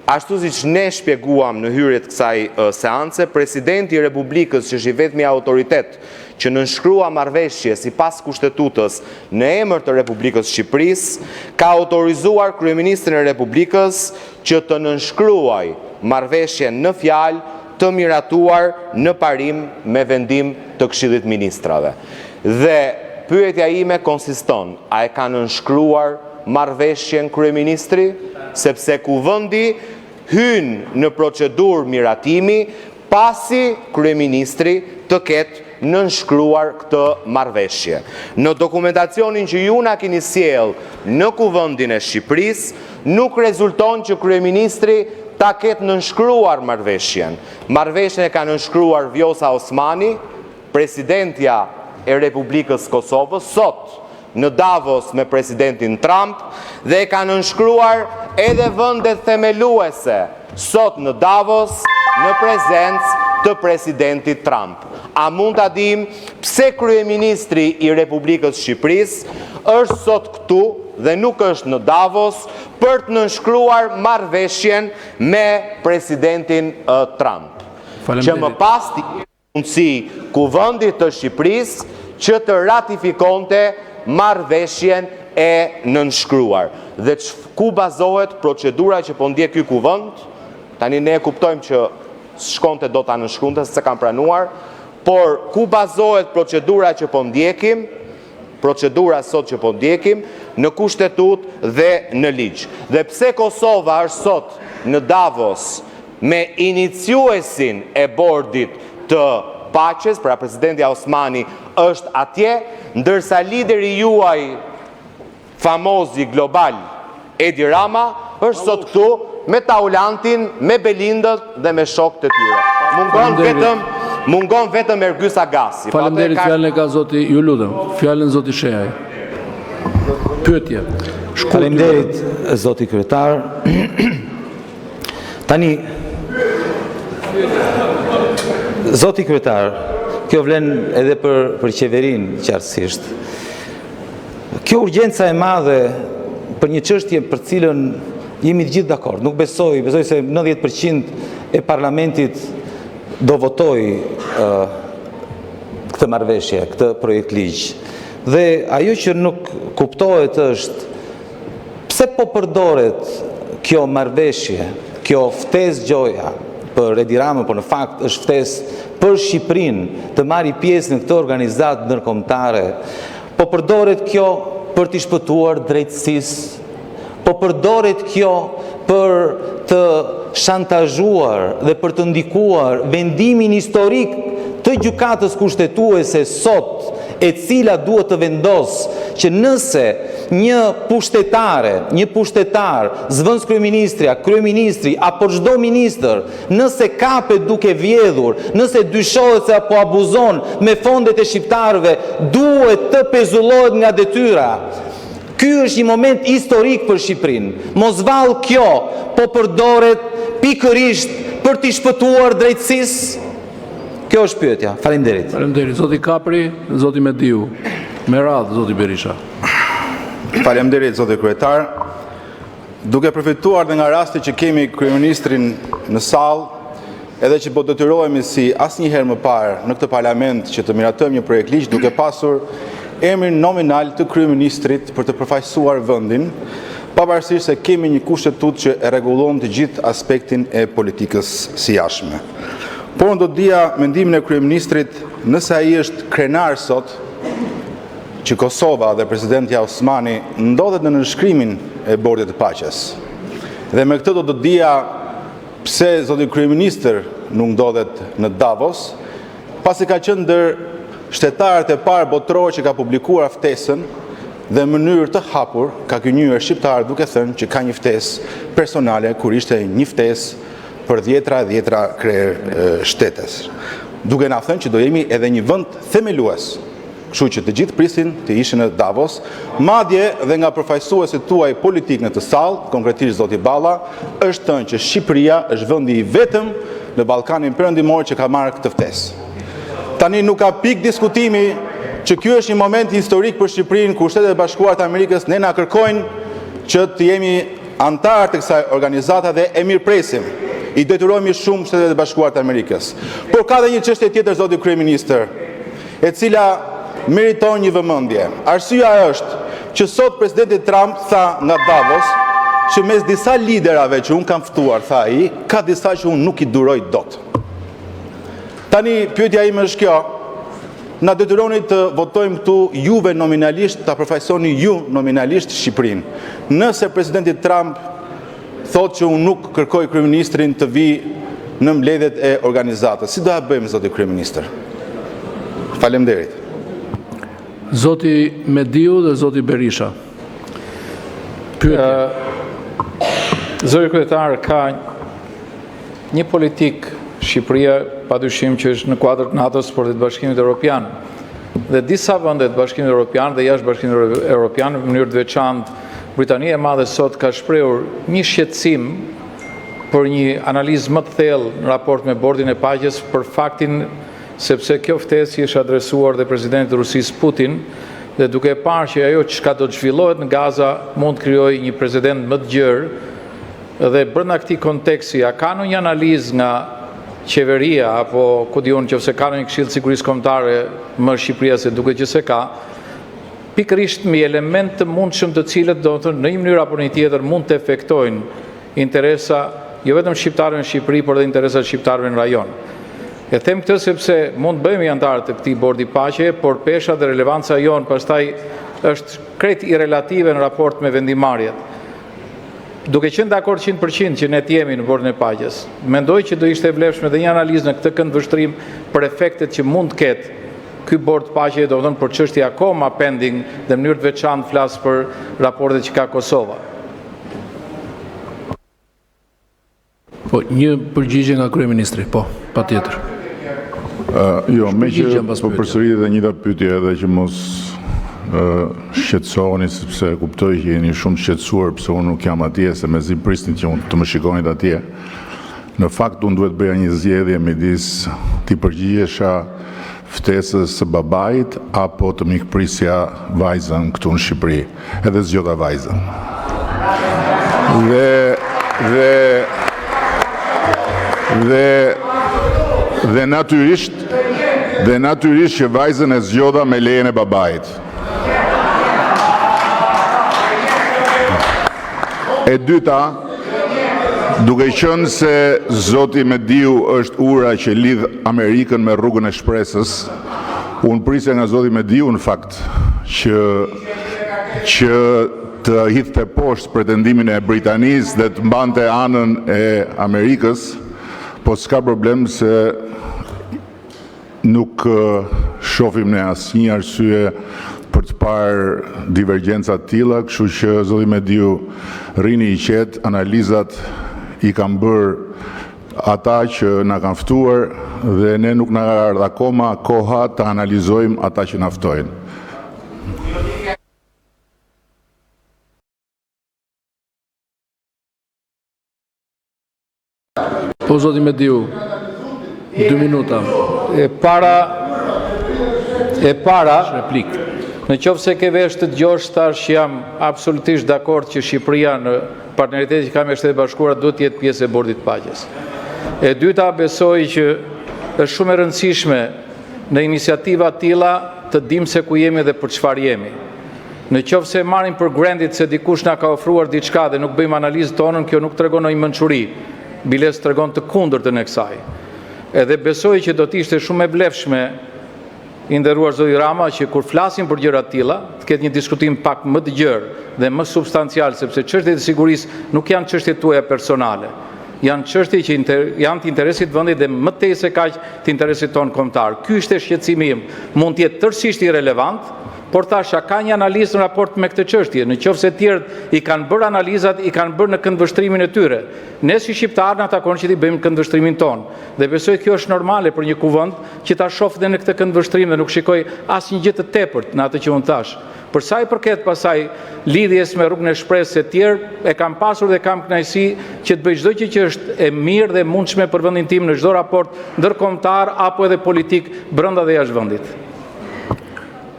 Ashtu si që ne shpjeguam në hyrje të kësaj seance, presidenti i Republikës, që është i vetmi autoritet që nënshkrua marrëveshje sipas kushtetutës në emër të Republikës Shqipërisë, ka autorizuar kryeministrin e Republikës që të nënshkruaj marrëveshjen në fjalë të miratuar në parim me vendim të Këshillit Ministrave. Dhe pyetja ime konsiston, a e ka nënshkruar marrëveshjen kryeministri, sepse Kuvendi hyn në procedurë miratimi pasi kryeministri të ketë nënshkruar këtë marrëveshje. Në dokumentacionin që ju na keni sjell në Kuvendin e Shqipërisë, nuk rezulton që kryeministri ta ketë nënshkruar marrëveshjen. Marrëveshjen e ka nënshkruar Vjosa Osmani, presidentja e Republikës Kosovës, sot në Davos me presidentin Trump, dhe ka nënshkruar edhe vendet themeluese, sot në Davos, në prezencë të presidentit Trump. A mund ta dim pse kryeministri i Republikës Shqipërisë është sot këtu dhe nuk është në Davos për të nënshkruar marrëveshjen me presidentin Trump? Që më pas të mundësi Kuvendit të Shqipërisë që të ratifikonte marrëveshjen e nënshkruar. Dhe ku bazohet procedura që po ndjek ky kuvend? Tani ne e kuptojmë që shkonte do ta nënshkronte se kanë pranuar, por ku bazohet procedura që po ndjekim? Procedura sot që po ndjekim në kushtetut dhe në ligj. Dhe pse Kosova është sot në Davos me iniciuesin e bordit të paqes, pra presidenti Osmani është atje, ndërsa lideri juaj famozi global Edi Rama është sot këtu me Taulantin, me Belindët dhe me shokët e tyre. Mungon vetëm Ergys Agasi. Faleminderit, fjalën e ka zoti, ju lutem. Fjalën zoti Shehaj. Pyetje. Faleminderit zoti kryetar. Tani zoti kryetar, kjo vlen edhe për qeverinë qartësisht. Kjo urgjenca e madhe për një çështje për cilën jemi të gjithë dakord. Nuk besoj se 90% e parlamentit do votoj këtë marrëveshje, këtë projekt ligj. Dhe ajo që nuk kuptohet është pse po përdoret kjo marrëveshje, kjo ftesë gjoja për Edi Ramën, por në fakt është ftesë për Shqipërinë të marrë pjesë në këtë organizatë ndërkombëtare. Po përdoret kjo për t'i shpëtuar drejtësisë, po përdoret kjo për të shantazhuar dhe për të ndikuar vendimin historik të gjykatës kushtetuese sot, e cila duhet të vendosë që nëse një pushtetar, zëvendës kryeministri apo çdo ministër, nëse kapet duke vjedhur, nëse dyshohet se apo abuzon me fondet e shqiptarëve, duhet të pezullohet nga detyra. Ky është një moment historik për Shqipërinë. Mos vallë kjo po përdoret pikërisht për t'i shpëtuar drejtësisë. Kjo është pyetja. Faleminderit. Faleminderit. Zoti Kapri, zoti Mediu. Me radhë, zoti Berisha. Faleminderit, zoti kryetar. Duke përfituar dhe nga rasti që kemi kryeministrin në sallë, edhe që po detyrohemi si asnjëherë më parë në këtë parlament që të miratojmë një projekt ligj duke pasur emrin nominal të kryeministrit për të përfaqësuar vendin, pavarësisht se kemi një kushtetut që e rregullon të gjithë aspektin e politikës së jashtme. Por do të dija mendimin e kryeministrit nëse ai është krenar sot që Kosova dhe presidenti Osmani ndodhet në nënshkrimin e bordit të paqes. Dhe me këtë do të dija pse zoti kryeministër nuk ndodhet në Davos, pasi ka qenë ndër shtetarët e parë botëror që ka publikuar ftesën dhe në mënyrë të hapur ka gënjur shqiptarët duke thënë që ka një ftesë personale kur ishte një ftesë për dhjetra krerë shtetes. Duke na thënë që do jemi edhe një vend themelues. Kështu që të gjithë prisin të ishin në Davos, madje dhe nga përfaqësuesit tuaj politik në të sallë, konkretisht zoti Balla, është thënë që Shqipëria është vendi i vetëm në Ballkanin Perëndimor që ka marrë këtë ftesë. Tani nuk ka pikë diskutimi që ky është një moment historik për Shqipërinë, ku Shtetet e Bashkuara të Amerikës ne na kërkojnë që të jemi antarë të kësaj organizata dhe e mirëpresim. I detyrohemi shumë Shtetet e Bashkuara të Amerikës. Por ka dhe një çështje tjetër, zoti kryeministër, e cila meriton një vëmendje. Arsyeja është që sot presidenti Trump tha nga Davos që mes disa liderave që unë kam ftuar, tha ai, ka disa që unë nuk i duroj dot. Tani pyetja ime është kjo: na detyroni të votojmë këtu juve nominalisht, ta përfaqësoni ju nominalisht Shqipërinë. Nëse presidenti Trump thotë që unë nuk kërkoj kryeministrin të vi në mbledhjet e organizatës, si do ja bëjmë, zoti kryeministër? Faleminderit. Zoti Mediu dhe zoti Berisha. Pyetje. Zoti kryetar, ka një politik Shqipëria padyshim që është në kuadër të NATO-s por dhe të Bashkimit Evropian. Dhe disa vende të Bashkimit Evropian dhe jashtë Bashkimit Evropian në mënyrë të veçantë Britania e Madhe sot ka shprehur një shqetësim për një analizë më të thellë në raport me Bordin e Paqes për faktin sepse kjo ftesë është adresuar dhe presidentit të Rusisë Putin dhe duke parë që ajo çka do të zhvillohet në Gaza mund të krijojë një precedent më të gjerë dhe brenda këtij konteksti a ka ndonjë analizë nga qeveria apo ku diun nëse ka një këshill sigurisë kombëtare më Shqipëria se duket që se ka, pikërisht me element të mundshëm të cilët do të në një mënyrë apo në një tjetër mund të efektojnë interesa jo vetëm shqiptarëve në Shqipëri, por edhe interesat shqiptarëve në rajon. E them këtë sepse mund bëhemi antarë të këtij bordi paqe, por pesha dhe relevanca jonë pastaj është krejt irrelative në raport me vendimarrjet. Duke qenë dakord 100% që ne jemi në bordin e paqes, mendoj që do ishte e vlefshme dhe një analizë në këtë këndvështrim për efektet që mund të ketë ky bord paqe, do të thonë për çështje akoma pending dhe në mënyrë të veçantë flas për raportet që ka Kosova. Po, një përgjigje nga kryeministri, po, patjetër. Jo, me që po përsëritet dhe njëta pyetje edhe që mos shqetësoheni sepse kuptoj që jeni shumë shqetësuar pse unë nuk jam atje, se mezi prisnin që unë të më shikonit atje. Në fakt unë duhet bëja një zgjedhje midis ti përgjigjesha ftesës së babait apo të mikprisja vajzën këtu në Shqipëri. Edhe zgjodha vajzën. Dhe natyrisht që vajzën e zgjodha me lejen e babait. E dyta, duke qenë se zoti Mediu është ura që lidh Amerikën me rrugën e shpresës, unë prisja nga zoti Mediu në fakt që të hidhte poshtë pretendimin e Britanisë dhe të mbante anën e Amerikës, po s'ka problem se nuk shohim ne asnjë arsye për të parë divergjenca të tilla, kështu që zoti Mediu rrini i qetë, analizat i kanë bërë ata që na kanë ftuar dhe ne nuk na ardh akoma koha të analizojmë ata që na ftojnë. Po, zoti Mediu, 2 minuta. E para, Replik. në qoftë se ke vesh të dëgjosh tash jam absolutisht dakord që Shqipëria në partneritetin që ka me Shtetet e Bashkuara duhet të jetë pjesë e bordit paqes. E dyta, besoj që është shumë e rëndësishme në iniciativa të tilla të dimë se ku jemi dhe për çfarë jemi. Në qoftë se marrim për granted se dikush na ka ofruar diçka dhe nuk bëjmë analizën tonën, kjo nuk tregon ndonjë mençuri, biles tregon të kundërtën e kësaj. Edhe besoj që do të ishte shumë e vlefshme i nderuar zoti Rama që kur flasim për gjëra të tilla, të ketë një diskutim pak më të gjerë dhe më substancial, sepse çështjet e sigurisë nuk janë çështje tuaja personale. Janë çështje që janë të interesit të vendit dhe më tej se kaq të interesit ton kombëtar. Ky është shqetësimi im, mund të jetë tërësisht irrelevant, por thasha ka një analizë në raport me këtë çështje. Në qoftë se të tjerët i kanë bërë analizat, i kanë bërë në këndvështrimin e tyre. Ne si shqiptarë na takon që ti bëjmë këndvështrimin ton. Dhe besoj kjo është normale për një kuvend që ta shoh dhe në këtë këndvështrim dhe nuk shikoj asnjë gjë të tepërt në atë që unë thash. Për sa i përket pasaj lidhjes me rrugën e shpresës e tjerë, e kam pasur dhe kam kënaqësi që të bëj çdo gjë që është e mirë dhe mundshme për vendin tim në çdo raport ndërkombëtar apo edhe politik brenda dhe jashtë vendit.